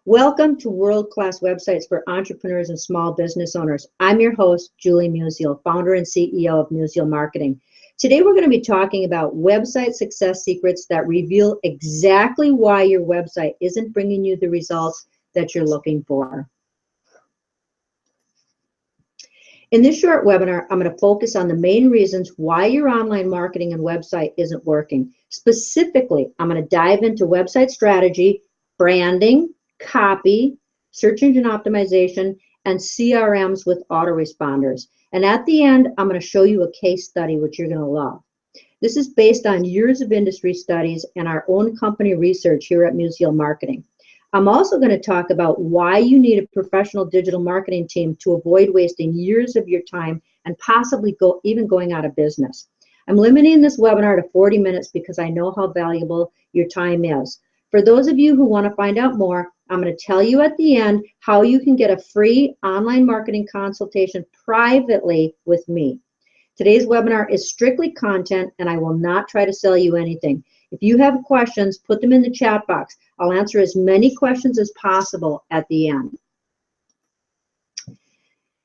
Welcome to World Class Websites for Entrepreneurs and Small Business Owners. I'm your host, Julie Musial, founder and CEO of Musial Marketing. Today we're going to be talking about website success secrets that reveal exactly why your website isn't bringing you the results that you're looking for. In this short webinar, I'm going to focus on the main reasons why your online marketing and website isn't working. Specifically, I'm going to dive into website strategy, branding, copy, search engine optimization, and CRMs with autoresponders. And at the end, I'm going to show you a case study which you're going to love. This is based on years of industry studies and our own company research here at Musial Marketing. I'm also going to talk about why you need a professional digital marketing team to avoid wasting years of your time and possibly even going out of business. I'm limiting this webinar to 40 minutes because I know how valuable your time is. For those of you who want to find out more, I'm going to tell you at the end how you can get a free online marketing consultation privately with me. Today's webinar is strictly content, and I will not try to sell you anything. If you have questions, put them in the chat box. I'll answer as many questions as possible at the end.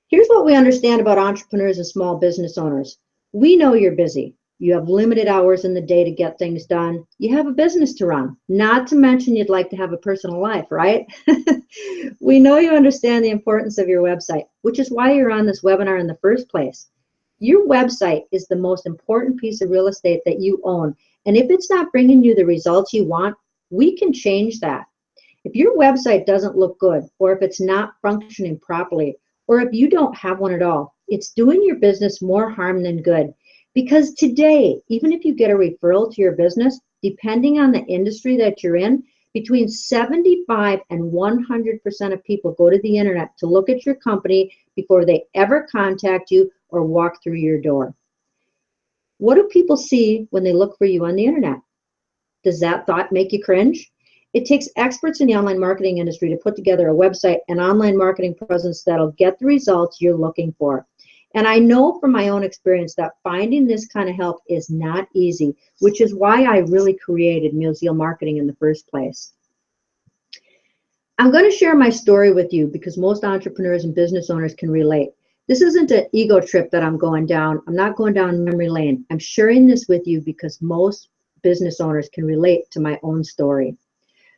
Here's what we understand about entrepreneurs and small business owners. We know you're busy. You have limited hours in the day to get things done. You have a business to run, not to mention you'd like to have a personal life, right? We know you understand the importance of your website, which is why you're on this webinar in the first place. Your website is the most important piece of real estate that you own. And if it's not bringing you the results you want, we can change that. If your website doesn't look good, or if it's not functioning properly, or if you don't have one at all, it's doing your business more harm than good. Because today, even if you get a referral to your business, depending on the industry that you're in, between 75 and 100% of people go to the internet to look at your company before they ever contact you or walk through your door. What do people see when they look for you on the internet? Does that thought make you cringe? It takes experts in the online marketing industry to put together a website and online marketing presence that'll get the results you're looking for. And I know from my own experience that finding this kind of help is not easy, which is why I really created Musial Marketing in the first place. I'm going to share my story with you because most entrepreneurs and business owners can relate. This isn't an ego trip that I'm going down. I'm not going down memory lane. I'm sharing this with you because most business owners can relate to my own story.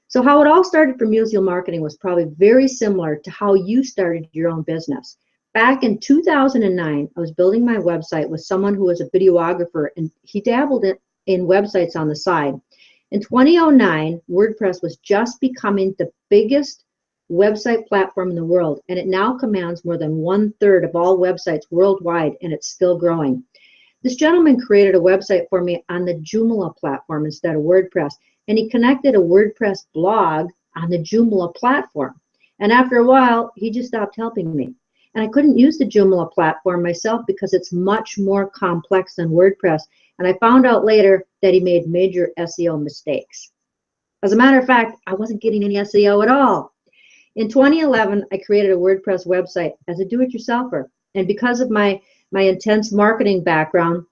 So how it all started for Musial Marketing was probably very similar to how you started your own business. Back in 2009, I was building my website with someone who was a videographer, and he dabbled in websites on the side. In 2009, WordPress was just becoming the biggest website platform in the world, and it now commands more than 1/3 of all websites worldwide, and it's still growing. This gentleman created a website for me on the Joomla platform instead of WordPress, and he connected a WordPress blog on the Joomla platform. And after a while, he just stopped helping me. And I couldn't use the Joomla platform myself because it's much more complex than WordPress. And I found out later that he made major SEO mistakes. As a matter of fact, I wasn't getting any SEO at all. In 2011, I created a WordPress website as a do-it-yourselfer. And because of my intense marketing background,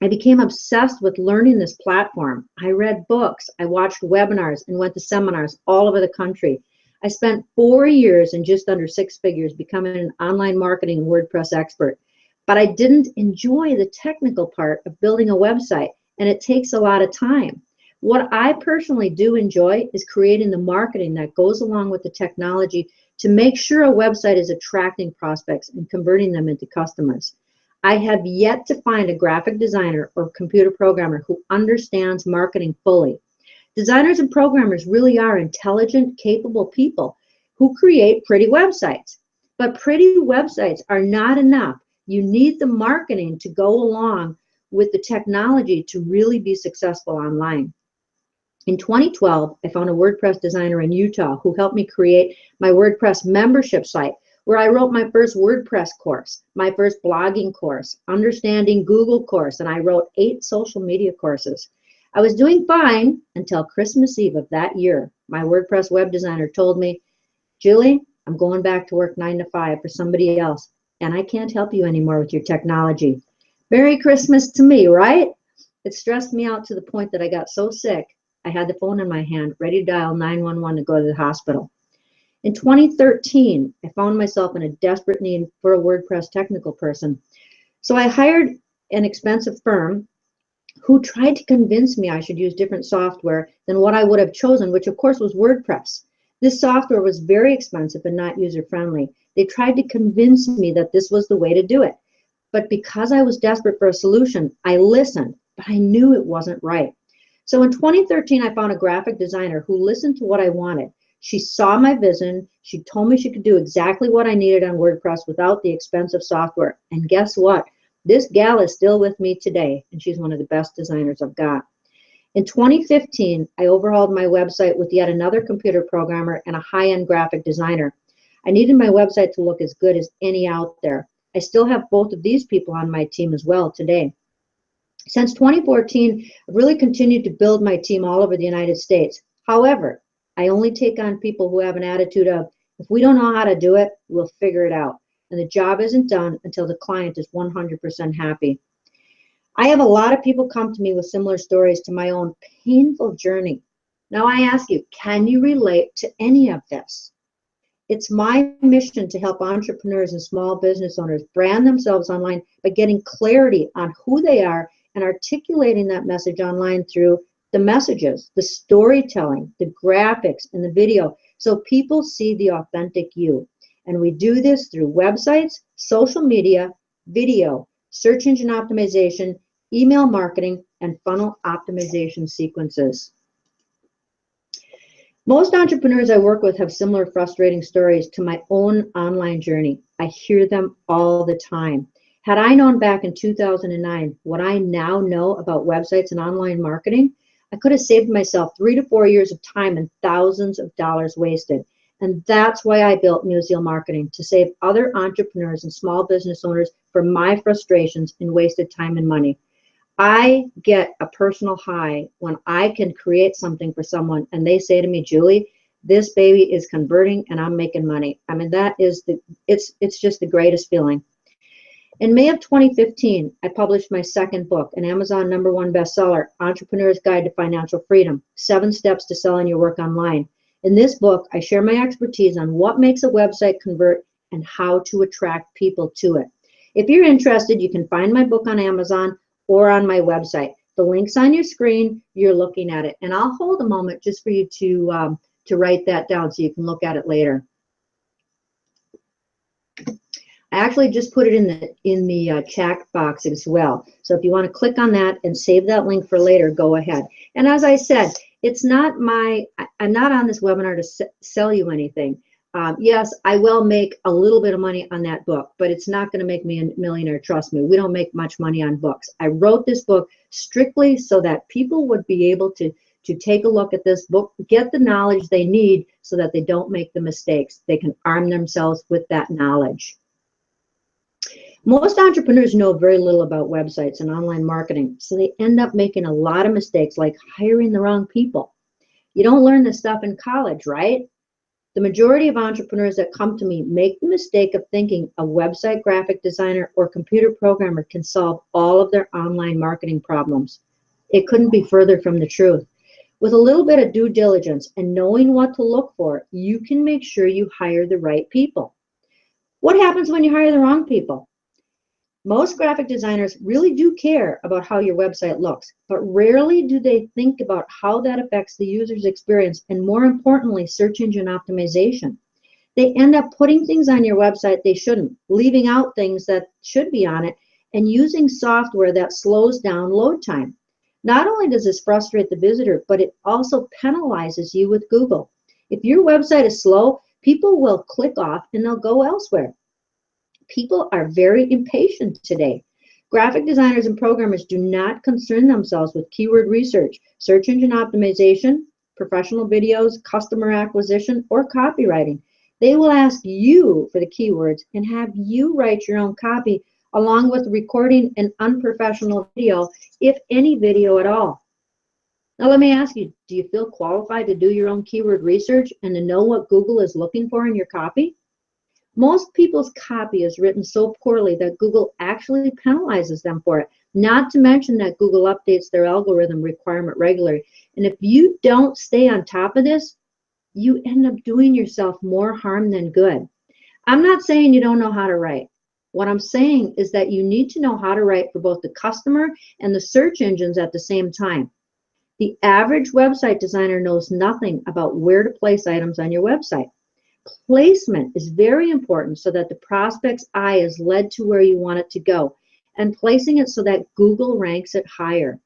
I became obsessed with learning this platform. I read books, I watched webinars, and went to seminars all over the country. I spent 4 years and just under 6 figures becoming an online marketing and WordPress expert. But I didn't enjoy the technical part of building a website, and it takes a lot of time. What I personally do enjoy is creating the marketing that goes along with the technology to make sure a website is attracting prospects and converting them into customers. I have yet to find a graphic designer or computer programmer who understands marketing fully. Designers and programmers really are intelligent, capable people who create pretty websites. But pretty websites are not enough. You need the marketing to go along with the technology to really be successful online. In 2012, I found a WordPress designer in Utah who helped me create my WordPress membership site, where I wrote my first WordPress course, my first blogging course, understanding Google course, and I wrote 8 social media courses. I was doing fine until Christmas Eve of that year. My WordPress web designer told me, "Julie, I'm going back to work 9 to 5 for somebody else, and I can't help you anymore with your technology." Merry Christmas to me, right? It stressed me out to the point that I got so sick, I had the phone in my hand, ready to dial 911 to go to the hospital. In 2013, I found myself in a desperate need for a WordPress technical person. So I hired an expensive firm who tried to convince me I should use different software than what I would have chosen, which of course was WordPress. This software was very expensive and not user-friendly. They tried to convince me that this was the way to do it. But because I was desperate for a solution, I listened, but I knew it wasn't right. So in 2013, I found a graphic designer who listened to what I wanted. She saw my vision. She told me she could do exactly what I needed on WordPress without the expensive software. And guess what? This gal is still with me today, and she's one of the best designers I've got. In 2015, I overhauled my website with yet another computer programmer and a high-end graphic designer. I needed my website to look as good as any out there. I still have both of these people on my team as well today. Since 2014, I've really continued to build my team all over the United States. However, I only take on people who have an attitude of, if we don't know how to do it, we'll figure it out. And the job isn't done until the client is 100% happy. I have a lot of people come to me with similar stories to my own painful journey. Now I ask you, can you relate to any of this? It's my mission to help entrepreneurs and small business owners brand themselves online by getting clarity on who they are and articulating that message online through the messages, the storytelling, the graphics, and the video, so people see the authentic you. And we do this through websites, social media, video, search engine optimization, email marketing, and funnel optimization sequences. Most entrepreneurs I work with have similar frustrating stories to my own online journey. I hear them all the time. Had I known back in 2009 what I now know about websites and online marketing, I could have saved myself 3 to 4 years of time and thousands of dollars wasted. And that's why I built Museal Marketing, to save other entrepreneurs and small business owners from my frustrations and wasted time and money. I get a personal high when I can create something for someone and they say to me, Julie, this baby is converting and I'm making money. I mean, that is it's just the greatest feeling. In May of 2015, I published my second book, an Amazon #1 bestseller, Entrepreneur's Guide to Financial Freedom, 7 Steps to Selling Your Work Online. In this book, I share my expertise on what makes a website convert and how to attract people to it. If you're interested, you can find my book on Amazon or on my website. The link's on your screen, you're looking at it. And I'll hold a moment just for you to write that down so you can look at it later. I actually just put it in the chat box as well. So if you want to click on that and save that link for later, go ahead. And as I said, I'm not on this webinar to sell you anything. Yes, I will make a little bit of money on that book, but it's not going to make me a millionaire. Trust me, we don't make much money on books. I wrote this book strictly so that people would be able to take a look at this book, get the knowledge they need so that they don't make the mistakes. They can arm themselves with that knowledge. Most entrepreneurs know very little about websites and online marketing, so they end up making a lot of mistakes, like hiring the wrong people. You don't learn this stuff in college, right? The majority of entrepreneurs that come to me make the mistake of thinking a website graphic designer or computer programmer can solve all of their online marketing problems. It couldn't be further from the truth. With a little bit of due diligence and knowing what to look for, you can make sure you hire the right people. What happens when you hire the wrong people? Most graphic designers really do care about how your website looks, but rarely do they think about how that affects the user's experience and, more importantly, search engine optimization. They end up putting things on your website they shouldn't, leaving out things that should be on it, and using software that slows down load time. Not only does this frustrate the visitor, but it also penalizes you with Google. If your website is slow, people will click off and they'll go elsewhere. People are very impatient today. Graphic designers and programmers do not concern themselves with keyword research, search engine optimization, professional videos, customer acquisition, or copywriting. They will ask you for the keywords and have you write your own copy along with recording an unprofessional video, if any video at all. Now let me ask you, do you feel qualified to do your own keyword research and to know what Google is looking for in your copy? Most people's copy is written so poorly that Google actually penalizes them for it, not to mention that Google updates their algorithm requirement regularly. And if you don't stay on top of this, you end up doing yourself more harm than good. I'm not saying you don't know how to write. What I'm saying is that you need to know how to write for both the customer and the search engines at the same time. The average website designer knows nothing about where to place items on your website. Placement is very important so that the prospect's eye is led to where you want it to go, and placing it so that Google ranks it higher.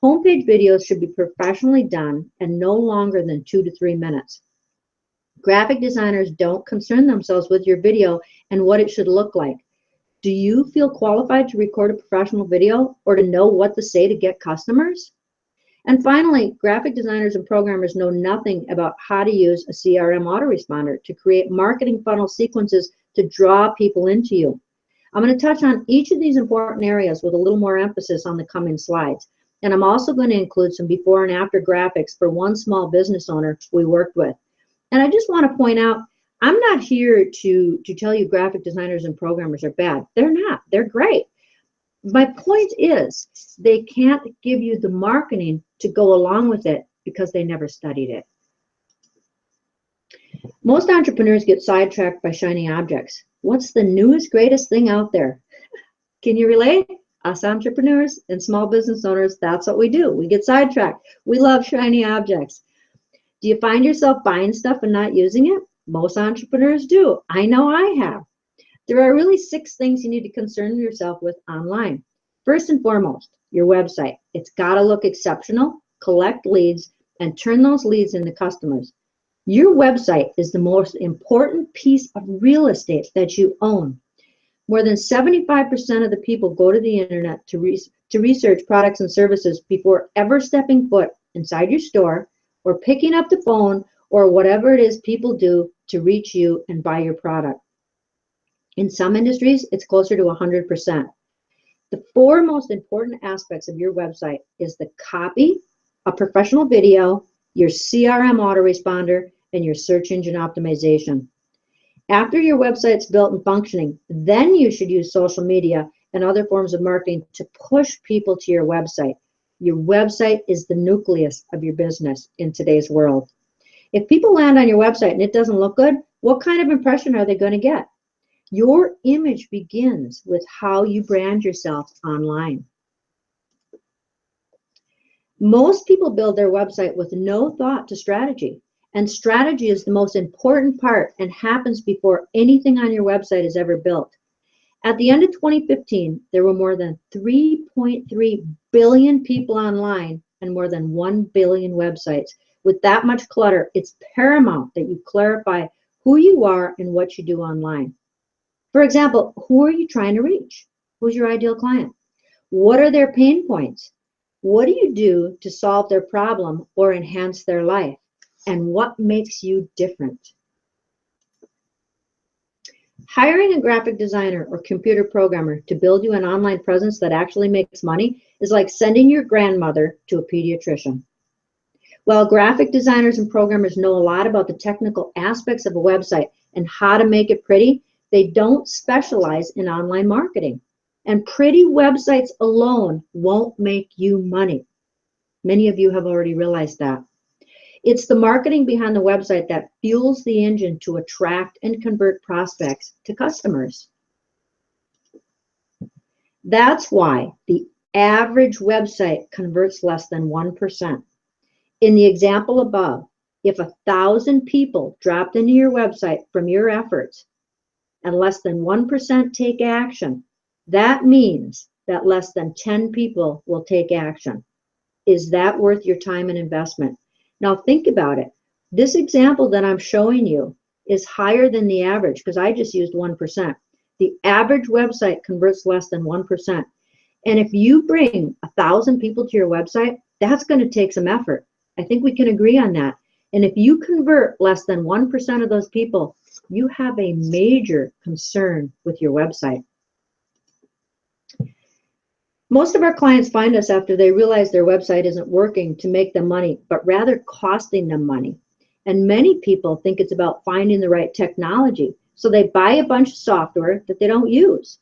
Homepage videos should be professionally done and no longer than 2 to 3 minutes. Graphic designers don't concern themselves with your video and what it should look like. Do you feel qualified to record a professional video or to know what to say to get customers? And finally, graphic designers and programmers know nothing about how to use a CRM autoresponder to create marketing funnel sequences to draw people into you. I'm going to touch on each of these important areas with a little more emphasis on the coming slides. And I'm also going to include some before and after graphics for one small business owner we worked with. And I just want to point out, I'm not here to tell you graphic designers and programmers are bad. They're not. They're great. My point is, they can't give you the marketing to go along with it because they never studied it. Most entrepreneurs get sidetracked by shiny objects. What's the newest, greatest thing out there? Can you relate? Us entrepreneurs and small business owners, that's what we do. We get sidetracked. We love shiny objects. Do you find yourself buying stuff and not using it? Most entrepreneurs do. I know I have. There are really 6 things you need to concern yourself with online. First and foremost, your website. It's got to look exceptional, collect leads, and turn those leads into customers. Your website is the most important piece of real estate that you own. More than 75% of the people go to the internet to research products and services before ever stepping foot inside your store or picking up the phone or whatever it is people do to reach you and buy your product. In some industries, it's closer to 100%. The 4 most important aspects of your website is the copy, a professional video, your CRM autoresponder, and your search engine optimization. After your website's built and functioning, then you should use social media and other forms of marketing to push people to your website. Your website is the nucleus of your business in today's world. If people land on your website and it doesn't look good, what kind of impression are they going to get? Your image begins with how you brand yourself online. Most people build their website with no thought to strategy, and strategy is the most important part and happens before anything on your website is ever built. At the end of 2015, there were more than 3.3 billion people online and more than 1 billion websites. With that much clutter, it's paramount that you clarify who you are and what you do online. For example, who are you trying to reach? Who's your ideal client? What are their pain points? What do you do to solve their problem or enhance their life? And what makes you different? Hiring a graphic designer or computer programmer to build you an online presence that actually makes money is like sending your grandmother to a pediatrician. While graphic designers and programmers know a lot about the technical aspects of a website and how to make it pretty, they don't specialize in online marketing. And pretty websites alone won't make you money. Many of you have already realized that. It's the marketing behind the website that fuels the engine to attract and convert prospects to customers. That's why the average website converts less than 1%. In the example above, if 1,000 people dropped into your website from your efforts and less than 1% take action, that means that less than 10 people will take action. Is that worth your time and investment? Now think about it. This example that I'm showing you is higher than the average because I just used 1%. The average website converts less than 1%. And if you bring 1,000 people to your website, that's going to take some effort. I think we can agree on that. And if you convert less than 1% of those people, you have a major concern with your website. Most of our clients find us after they realize their website isn't working to make them money, but rather costing them money. And many people think it's about finding the right technology. So they buy a bunch of software that they don't use.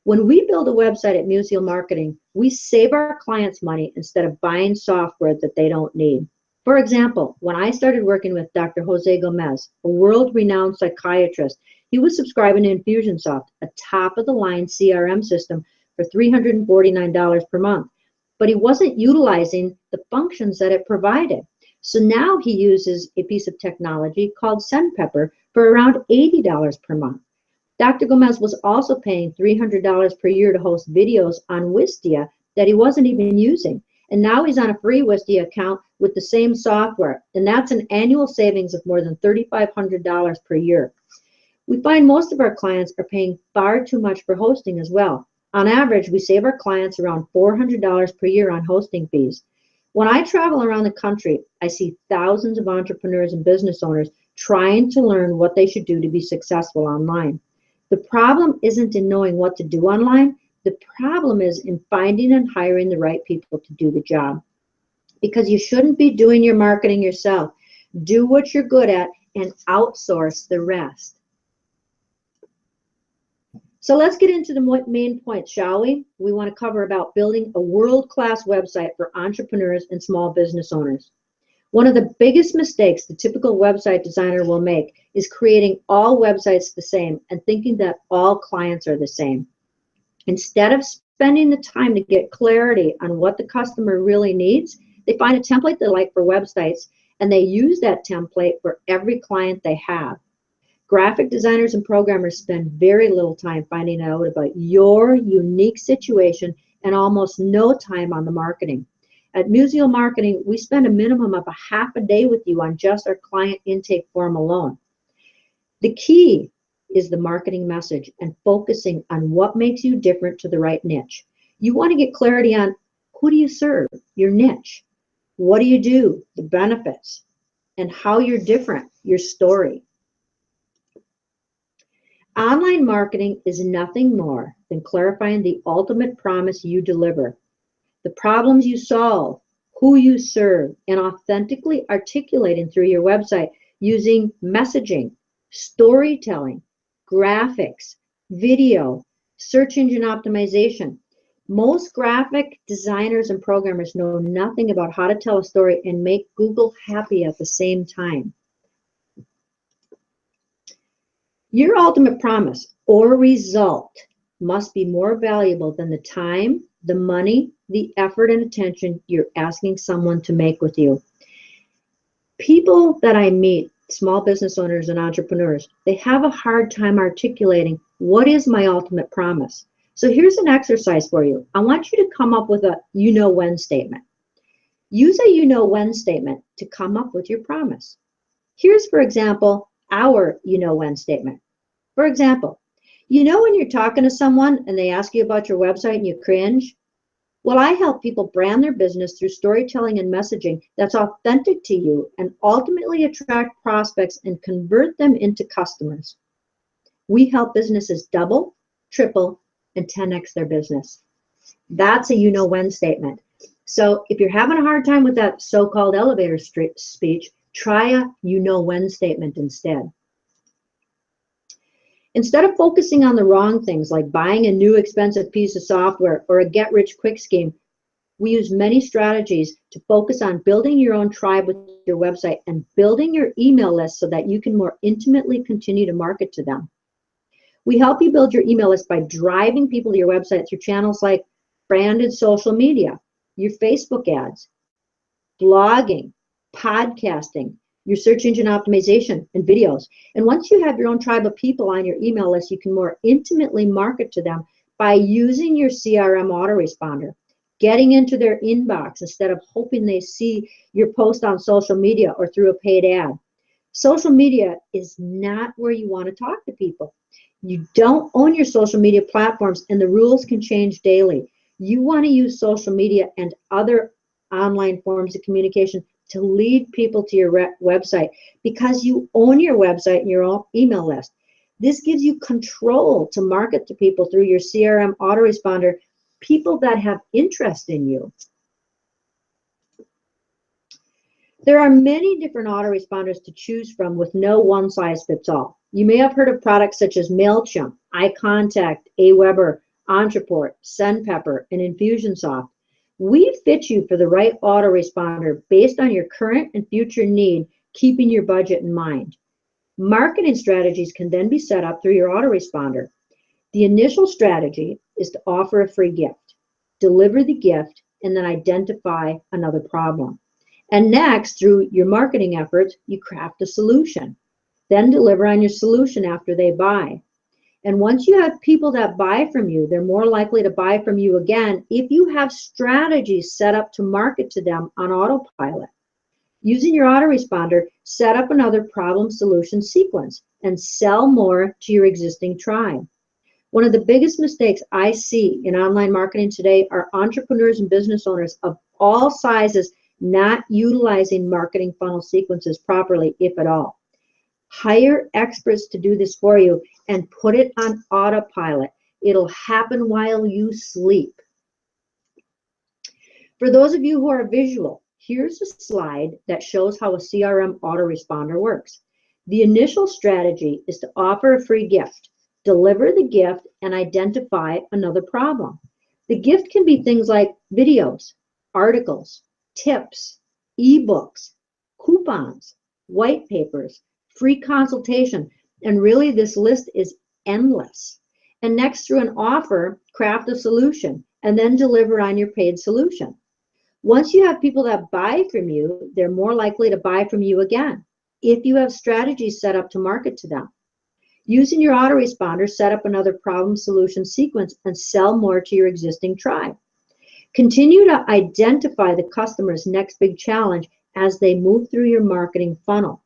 When we build a website at Musial Marketing, we save our clients money instead of buying software that they don't need. For example, when I started working with Dr. Jose Gomez, a world-renowned psychiatrist, he was subscribing to Infusionsoft, a top-of-the-line CRM system for $349 per month. But he wasn't utilizing the functions that it provided. So now he uses a piece of technology called SendPepper for around $80 per month. Dr. Gomez was also paying $300 per year to host videos on Wistia that he wasn't even using. And now he's on a free Wistia account with the same software. And that's an annual savings of more than $3,500 per year. We find most of our clients are paying far too much for hosting as well. On average, we save our clients around $400 per year on hosting fees. When I travel around the country, I see thousands of entrepreneurs and business owners trying to learn what they should do to be successful online. The problem isn't in knowing what to do online. The problem is in finding and hiring the right people to do the job. Because you shouldn't be doing your marketing yourself. Do what you're good at and outsource the rest. So let's get into the main points, shall we? We want to cover about building a world-class website for entrepreneurs and small business owners. One of the biggest mistakes the typical website designer will make is creating all websites the same and thinking that all clients are the same. Instead of spending the time to get clarity on what the customer really needs, they find a template they like for websites and they use that template for every client they have. Graphic designers and programmers spend very little time finding out about your unique situation and almost no time on the marketing. At Musial Marketing, we spend a minimum of a half a day with you on just our client intake form alone. The key is the marketing message and focusing on what makes you different to the right niche. You want to get clarity on who do you serve, your niche, what do you do, the benefits, and how you're different, your story. Online marketing is nothing more than clarifying the ultimate promise you deliver, the problems you solve, who you serve, and authentically articulating through your website using messaging, storytelling, graphics, video, search engine optimization. Most graphic designers and programmers know nothing about how to tell a story and make Google happy at the same time. Your ultimate promise or result must be more valuable than the time, the money, the effort, and attention you're asking someone to make with you. People that I meet, small business owners and entrepreneurs, they have a hard time articulating what is my ultimate promise. So here's an exercise for you. I want you to come up with a you-know-when statement. Use a you-know-when statement to come up with your promise. Here's, for example, our you-know-when statement. For example, you know when you're talking to someone and they ask you about your website and you cringe? Well, I help people brand their business through storytelling and messaging that's authentic to you and ultimately attract prospects and convert them into customers. We help businesses double, triple, and 10x their business. That's a you-know-when statement. So if you're having a hard time with that so-called elevator speech, try a you-know-when statement instead. Instead of focusing on the wrong things like buying a new expensive piece of software or a get-rich-quick scheme, we use many strategies to focus on building your own tribe with your website and building your email list so that you can more intimately continue to market to them. We help you build your email list by driving people to your website through channels like branded social media, your Facebook ads, blogging, podcasting, your search engine optimization, and videos. And once you have your own tribe of people on your email list, you can more intimately market to them by using your CRM autoresponder, getting into their inbox instead of hoping they see your post on social media or through a paid ad. Social media is not where you want to talk to people. You don't own your social media platforms, and the rules can change daily. You want to use social media and other online forms of communication to lead people to your website because you own your website and your own email list. This gives you control to market to people through your CRM autoresponder, people that have interest in you. There are many different autoresponders to choose from with no one-size-fits-all. You may have heard of products such as MailChimp, iContact, Aweber, Entreport, SendPepper, and Infusionsoft. We fit you for the right autoresponder based on your current and future need, keeping your budget in mind. Marketing strategies can then be set up through your autoresponder. The initial strategy is to offer a free gift, deliver the gift, and then identify another problem. And next, through your marketing efforts, you craft a solution. Then deliver on your solution after they buy. And once you have people that buy from you, they're more likely to buy from you again if you have strategies set up to market to them on autopilot. Using your autoresponder, set up another problem solution sequence and sell more to your existing tribe. One of the biggest mistakes I see in online marketing today are entrepreneurs and business owners of all sizes not utilizing marketing funnel sequences properly, if at all. Hire experts to do this for you and put it on autopilot. It'll happen while you sleep. For those of you who are visual, here's a slide that shows how a CRM autoresponder works. The initial strategy is to offer a free gift, deliver the gift, and identify another problem. The gift can be things like videos, articles, tips, ebooks, coupons, white papers, free consultation, and really this list is endless. And next, through an offer, craft a solution and then deliver on your paid solution. Once you have people that buy from you, they're more likely to buy from you again if you have strategies set up to market to them. Using your autoresponder, set up another problem solution sequence and sell more to your existing tribe. Continue to identify the customer's next big challenge as they move through your marketing funnel.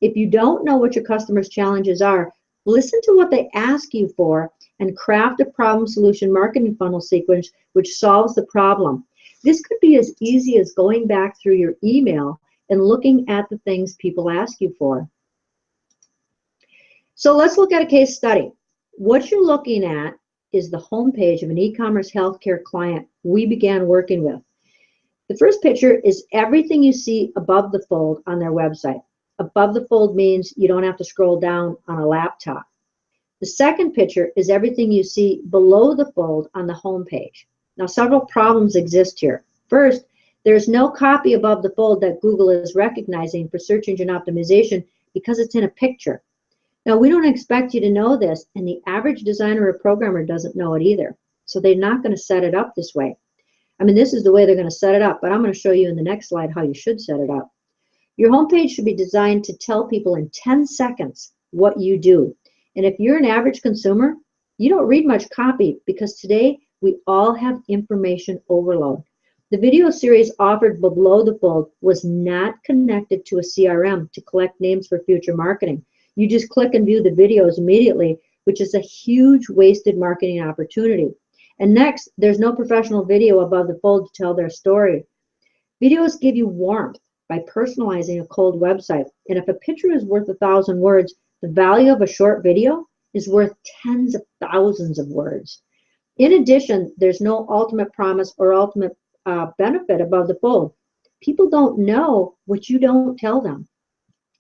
If you don't know what your customer's challenges are, listen to what they ask you for and craft a problem solution marketing funnel sequence which solves the problem. This could be as easy as going back through your email and looking at the things people ask you for. So let's look at a case study. What you're looking at is the homepage of an e-commerce healthcare client we began working with. The first picture is everything you see above the fold on their website. Above the fold means you don't have to scroll down on a laptop. The second picture is everything you see below the fold on the homepage. Now, several problems exist here. First, there's no copy above the fold that Google is recognizing for search engine optimization because it's in a picture. Now, we don't expect you to know this, and the average designer or programmer doesn't know it either. So they're not going to set it up this way. I mean, this is the way they're going to set it up, but I'm going to show you in the next slide how you should set it up. Your homepage should be designed to tell people in 10 seconds what you do. And if you're an average consumer, you don't read much copy because today we all have information overload. The video series offered below the fold was not connected to a CRM to collect names for future marketing. You just click and view the videos immediately, which is a huge wasted marketing opportunity. And next, there's no professional video above the fold to tell their story. Videos give you warmth by personalizing a cold website. And if a picture is worth 1,000 words, the value of a short video is worth tens of thousands of words. In addition, there's no ultimate promise or ultimate benefit above the fold. People don't know what you don't tell them.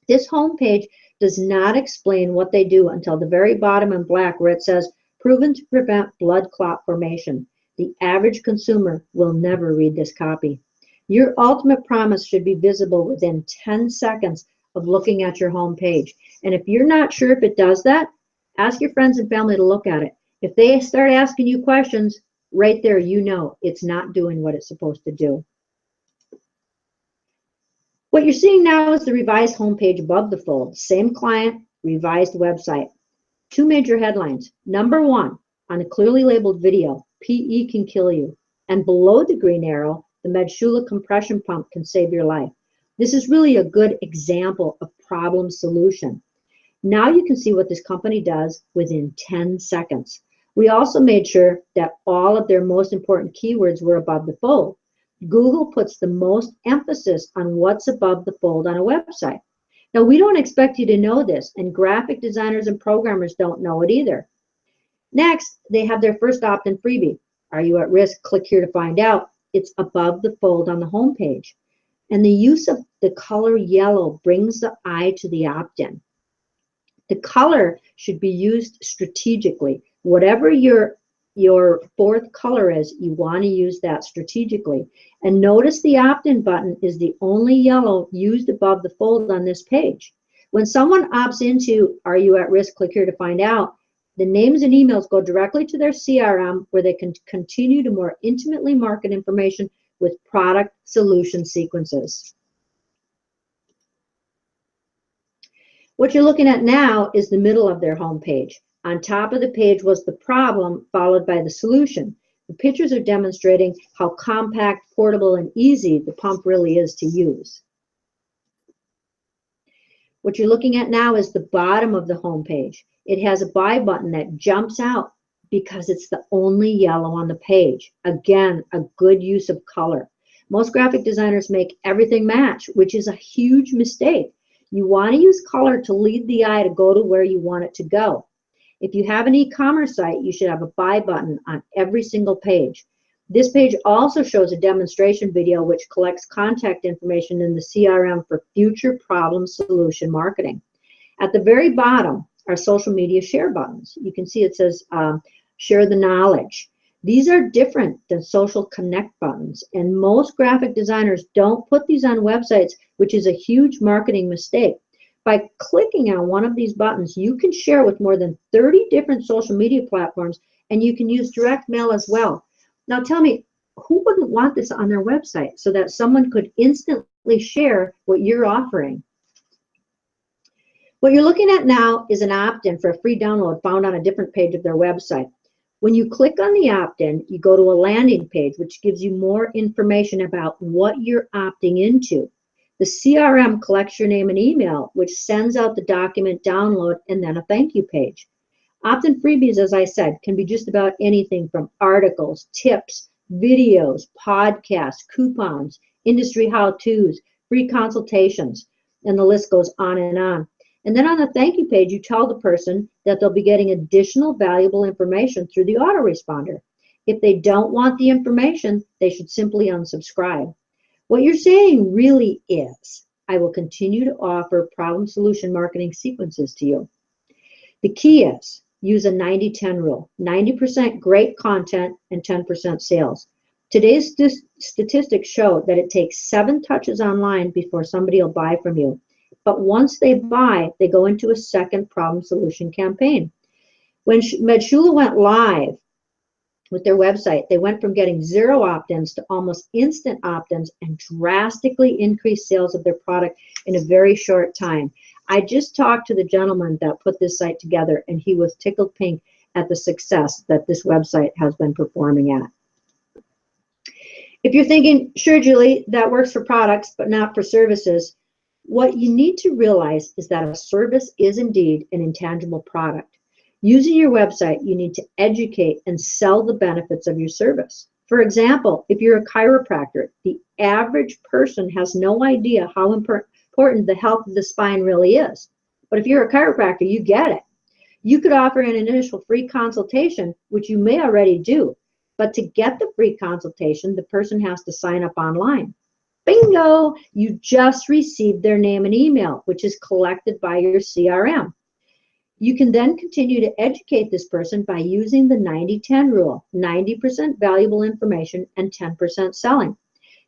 This homepage does not explain what they do until the very bottom in black where it says, proven to prevent blood clot formation. The average consumer will never read this copy. Your ultimate promise should be visible within 10 seconds of looking at your homepage. And if you're not sure if it does that, ask your friends and family to look at it. If they start asking you questions, right there you know it's not doing what it's supposed to do. What you're seeing now is the revised homepage above the fold. Same client, revised website. Two major headlines. Number one, on a clearly labeled video, PE can kill you. And below the green arrow, the Medshula compression pump can save your life. This is really a good example of problem solution. Now you can see what this company does within 10 seconds. We also made sure that all of their most important keywords were above the fold. Google puts the most emphasis on what's above the fold on a website. Now, we don't expect you to know this, and graphic designers and programmers don't know it either. Next, they have their first opt-in freebie. Are you at risk? Click here to find out. It's above the fold on the homepage. And the use of the color yellow brings the eye to the opt-in. The color should be used strategically. Whatever your your fourth color is, you want to use that strategically. And notice the opt-in button is the only yellow used above the fold on this page. When someone opts into "Are you at risk? Click here to find out," the names and emails go directly to their CRM, where they can continue to more intimately market information with product solution sequences. What you're looking at now is the middle of their homepage. On top of the page was the problem, followed by the solution. The pictures are demonstrating how compact, portable, and easy the pump really is to use. What you're looking at now is the bottom of the homepage. It has a buy button that jumps out because it's the only yellow on the page. Again, a good use of color. Most graphic designers make everything match, which is a huge mistake. You want to use color to lead the eye to go to where you want it to go. If you have an e-commerce site, you should have a buy button on every single page. This page also shows a demonstration video which collects contact information in the CRM for future problem solution marketing. At the very bottom are social media share buttons. You can see it says share the knowledge. These are different than social connect buttons, and most graphic designers don't put these on websites, which is a huge marketing mistake. By clicking on one of these buttons, you can share with more than 30 different social media platforms, and you can use direct mail as well. Now tell me, who wouldn't want this on their website so that someone could instantly share what you're offering? What you're looking at now is an opt-in for a free download found on a different page of their website. When you click on the opt-in, you go to a landing page, which gives you more information about what you're opting into. The CRM collects your name and email, which sends out the document download and then a thank you page. Opt-in freebies, as I said, can be just about anything from articles, tips, videos, podcasts, coupons, industry how-tos, free consultations, and the list goes on and on. And then on the thank you page, you tell the person that they'll be getting additional valuable information through the autoresponder. If they don't want the information, they should simply unsubscribe. What you're saying really is, I will continue to offer problem solution marketing sequences to you. The key is, use a 90-10 rule. 90% great content and 10% sales. Today's statistics show that it takes 7 touches online before somebody will buy from you. But once they buy, they go into a second problem solution campaign. When MedShula went live with their website, they went from getting 0 opt-ins to almost instant opt-ins and drastically increased sales of their product in a very short time. I just talked to the gentleman that put this site together, and he was tickled pink at the success that this website has been performing at. If you're thinking, sure, Julie, that works for products, but not for services, what you need to realize is that a service is indeed an intangible product. Using your website, you need to educate and sell the benefits of your service. For example, if you're a chiropractor, the average person has no idea how important the health of the spine really is. But if you're a chiropractor, you get it. You could offer an initial free consultation, which you may already do. But to get the free consultation, the person has to sign up online. Bingo! You just received their name and email, which is collected by your CRM. You can then continue to educate this person by using the 90-10 rule, 90% valuable information and 10% selling.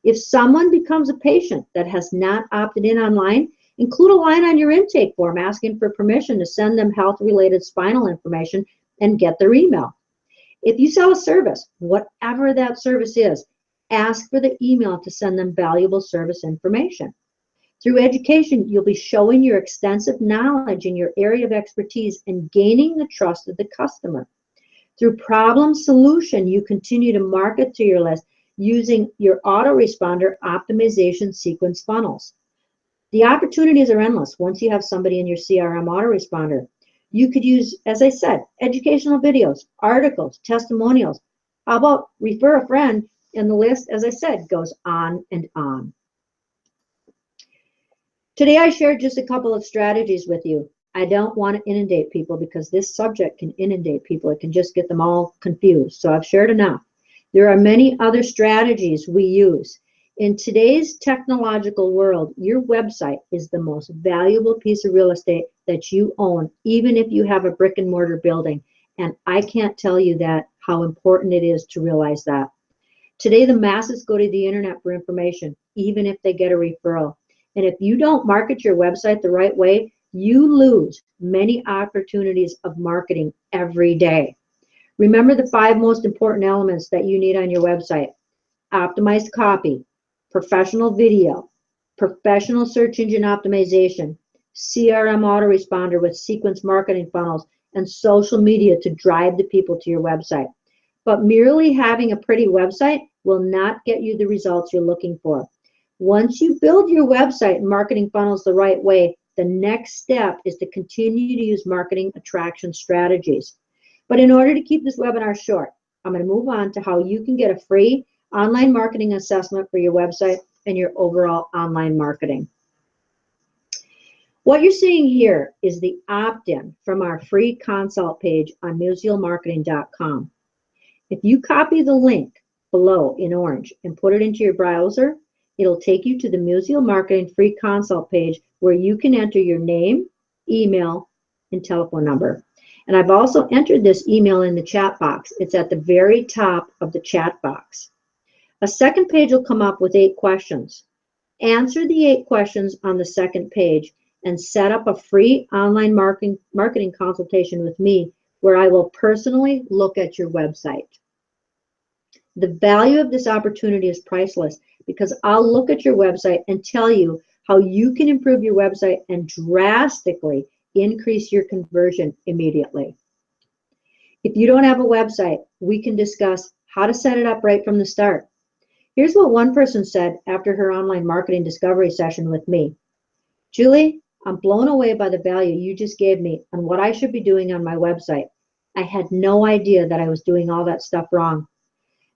If someone becomes a patient that has not opted in online, include a line on your intake form asking for permission to send them health-related spinal information and get their email. If you sell a service, whatever that service is, ask for the email to send them valuable service information. Through education, you'll be showing your extensive knowledge in your area of expertise and gaining the trust of the customer. Through problem solution, you continue to market to your list using your autoresponder optimization sequence funnels. The opportunities are endless once you have somebody in your CRM autoresponder. You could use, as I said, educational videos, articles, testimonials. How about refer a friend? And the list, as I said, goes on and on. Today I shared just a couple of strategies with you. I don't want to inundate people because this subject can inundate people. It can just get them all confused. So I've shared enough. There are many other strategies we use. In today's technological world, your website is the most valuable piece of real estate that you own, even if you have a brick and mortar building. And I can't tell you that how important it is to realize that. Today, the masses go to the internet for information, even if they get a referral. And if you don't market your website the right way, you lose many opportunities of marketing every day. Remember the 5 most important elements that you need on your website: optimized copy, professional video, professional search engine optimization, CRM autoresponder with sequence marketing funnels, and social media to drive the people to your website. But merely having a pretty website will not get you the results you're looking for. Once you build your website and marketing funnels the right way, the next step is to continue to use marketing attraction strategies. But in order to keep this webinar short, I'm going to move on to how you can get a free online marketing assessment for your website and your overall online marketing. What you're seeing here is the opt-in from our free consult page on musialmarketing.com. If you copy the link below in orange and put it into your browser, it'll take you to the Musial Marketing free consult page where you can enter your name, email, and telephone number. And I've also entered this email in the chat box. It's at the very top of the chat box. A second page will come up with 8 questions. Answer the 8 questions on the second page and set up a free online marketing consultation with me where I will personally look at your website. The value of this opportunity is priceless because I'll look at your website and tell you how you can improve your website and drastically increase your conversion immediately. If you don't have a website, we can discuss how to set it up right from the start. Here's what one person said after her online marketing discovery session with me. Julie, I'm blown away by the value you just gave me on what I should be doing on my website. I had no idea that I was doing all that stuff wrong.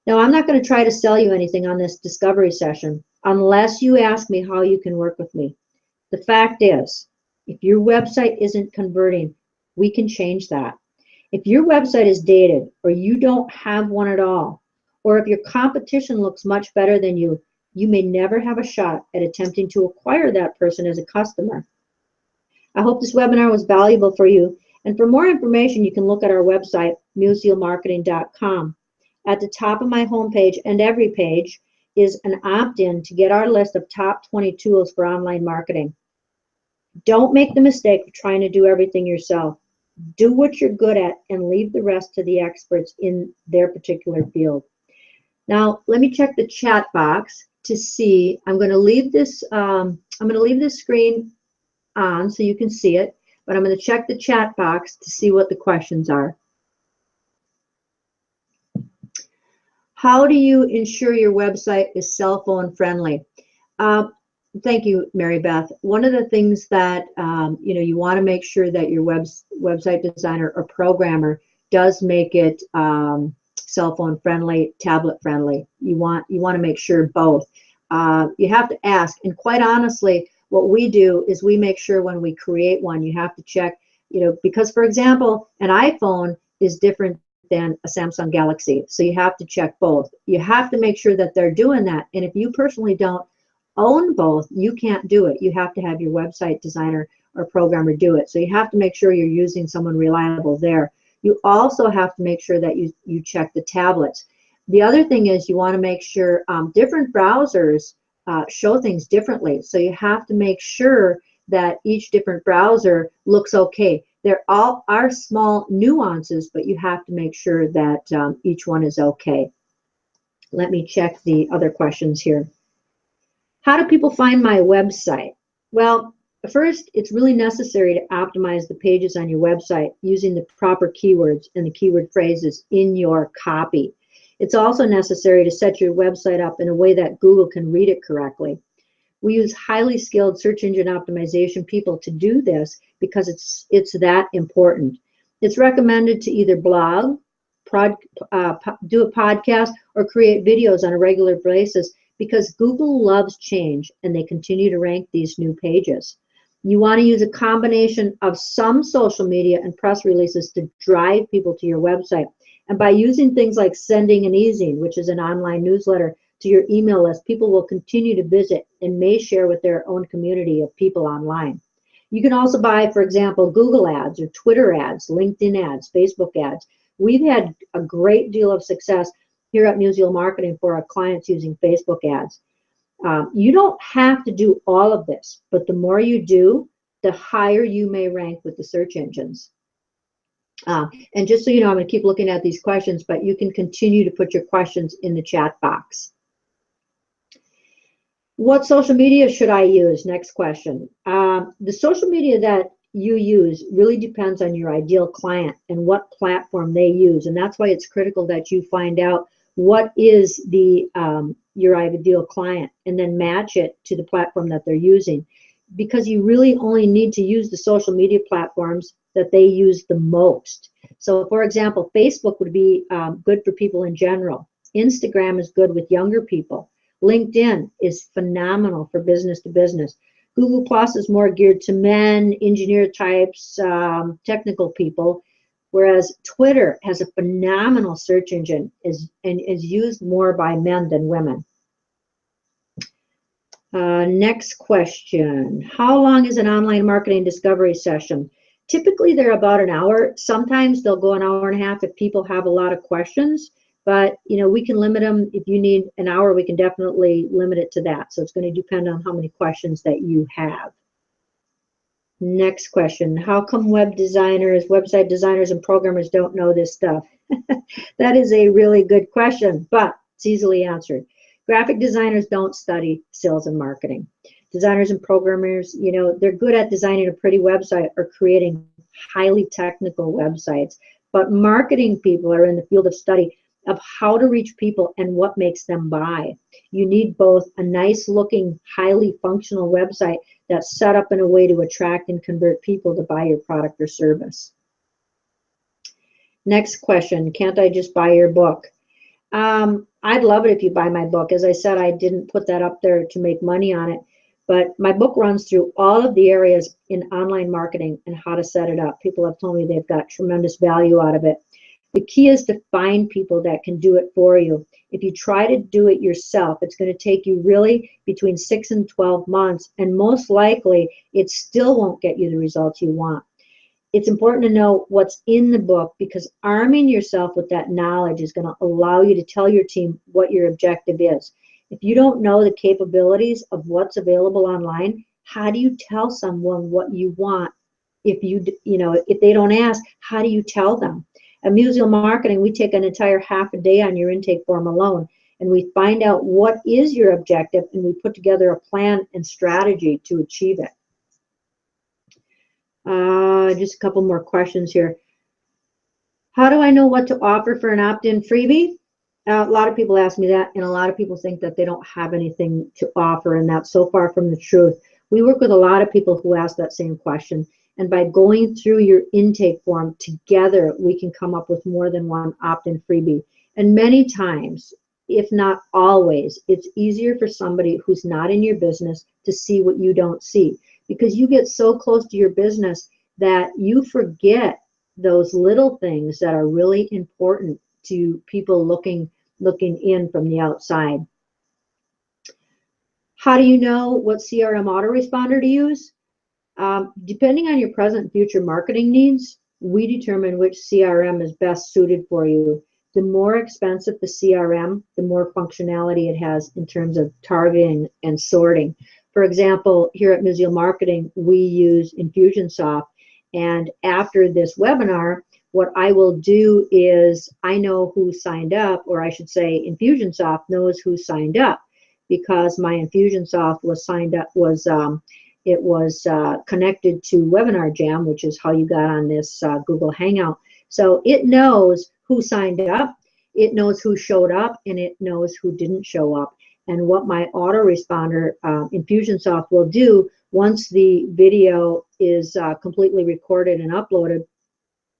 Now, I'm not going to try to sell you anything on this discovery session unless you ask me how you can work with me. The fact is, if your website isn't converting, we can change that. If your website is dated or you don't have one at all, or if your competition looks much better than you, you may never have a shot at attempting to acquire that person as a customer. I hope this webinar was valuable for you. And for more information, you can look at our website, musialmarketing.com. At the top of my homepage and every page is an opt-in to get our list of top 20 tools for online marketing. Don't make the mistake of trying to do everything yourself. Do what you're good at and leave the rest to the experts in their particular field. Now, let me check the chat box to see. I'm going to leave this screen on so you can see it, but I'm going to check the chat box to see what the questions are. How do you ensure your website is cell phone friendly? Thank you, Mary Beth. One of the things that you want to make sure that your website designer or programmer does make it cell phone friendly, tablet friendly. You want to make sure both. You have to ask, and quite honestly, what we do is we make sure when we create one, you have to check, because for example, an iPhone is different than a Samsung Galaxy. So you have to check both. You have to make sure that they're doing that. And if you personally don't own both, you can't do it. You have to have your website designer or programmer do it. So you have to make sure you're using someone reliable there. You also have to make sure that you check the tablets. The other thing is you want to make sure different browsers show things differently. So you have to make sure that each different browser looks okay. There all are small nuances, but you have to make sure that each one is okay. Let me check the other questions here. How do people find my website? Well, first, it's really necessary to optimize the pages on your website using the proper keywords and the keyword phrases in your copy. It's also necessary to set your website up in a way that Google can read it correctly. We use highly skilled search engine optimization people to do this because it's that important. It's recommended to either blog, do a podcast, or create videos on a regular basis because Google loves change and they continue to rank these new pages. You want to use a combination of some social media and press releases to drive people to your website. And by using things like sending an e-zine, which is an online newsletter, to your email list, people will continue to visit and may share with their own community of people online. You can also buy, for example, Google ads or Twitter ads, LinkedIn ads, Facebook ads. We've had a great deal of success here at Musial Marketing for our clients using Facebook ads. You don't have to do all of this, but the more you do, the higher you may rank with the search engines. And just so you know, I'm going to keep looking at these questions, but you can continue to put your questions in the chat box. What social media should I use? Next question. The social media that you use really depends on your ideal client and what platform they use. And that's why it's critical that you find out what is your ideal client and then match it to the platform that they're using. Because you really only need to use the social media platforms that they use the most. So for example, Facebook would be good for people in general. Instagram is good with younger people. LinkedIn is phenomenal for business to business. Google Plus is more geared to men, engineer types, technical people, whereas Twitter has a phenomenal search engine and is used more by men than women. Next question. How long is an online marketing discovery session? Typically, they're about an hour. Sometimes they'll go an hour and a half if people have a lot of questions. But, you know, we can limit them. If you need an hour, we can definitely limit it to that. So it's going to depend on how many questions that you have. Next question. How come website designers, and programmers don't know this stuff? That is a really good question, but it's easily answered. Graphic designers don't study sales and marketing. Designers and programmers, you know, they're good at designing a pretty website or creating highly technical websites. But marketing people are in the field of study of how to reach people and what makes them buy. You need both a nice looking, highly functional website that's set up in a way to attract and convert people to buy your product or service. Next question, can't I just buy your book? I'd love it if you buy my book. As I said, I didn't put that up there to make money on it, but my book runs through all of the areas in online marketing and how to set it up. People have told me they've got tremendous value out of it. The key is to find people that can do it for you. If you try to do it yourself, it's going to take you really between 6 and 12 months, and most likely it still won't get you the results you want. It's important to know what's in the book, because arming yourself with that knowledge is going to allow you to tell your team what your objective is. If you don't know the capabilities of what's available online, how do you tell someone what you want? If they don't ask, how do you tell them? At Musial Marketing, we take an entire half a day on your intake form alone, and we find out what is your objective, and we put together a plan and strategy to achieve it. Just a couple more questions here. How do I know what to offer for an opt-in freebie? A lot of people ask me that, and a lot of people think that they don't have anything to offer, and that's so far from the truth. We work with a lot of people who ask that same question, and by going through your intake form together, we can come up with more than one opt-in freebie. And many times, if not always, it's easier for somebody who's not in your business to see what you don't see, because you get so close to your business that you forget those little things that are really important to people looking in from the outside. How do you know what CRM autoresponder to use? Depending on your present and future marketing needs, we determine which CRM is best suited for you. The more expensive the CRM, the more functionality it has in terms of targeting and sorting. For example, here at Musial Marketing, we use Infusionsoft, and after this webinar, what I will do is I know who signed up, or I should say Infusionsoft knows who signed up, because my Infusionsoft was signed up, it was connected to Webinar Jam, which is how you got on this Google Hangout. So it knows who signed up, it knows who showed up, and it knows who didn't show up. And what my autoresponder Infusionsoft will do, once the video is completely recorded and uploaded,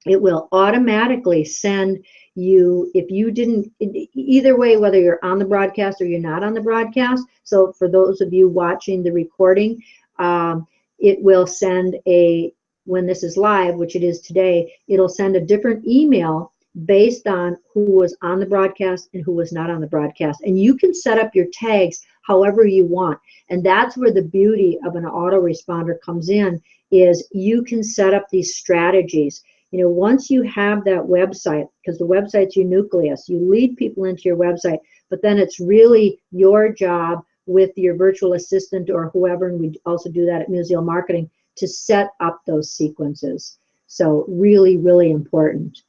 it will automatically send you, if you didn't, either way, whether you're on the broadcast or you're not on the broadcast. So for those of you watching the recording, it will send when this is live, which it is today, it'll send a different email based on who was on the broadcast and who was not on the broadcast. And you can set up your tags however you want. And that's where the beauty of an autoresponder comes in, is you can set up these strategies. You know, once you have that website, because the website's your nucleus, you lead people into your website, but then it's really your job with your virtual assistant or whoever, and we also do that at Musial Marketing, to set up those sequences. So really, really important.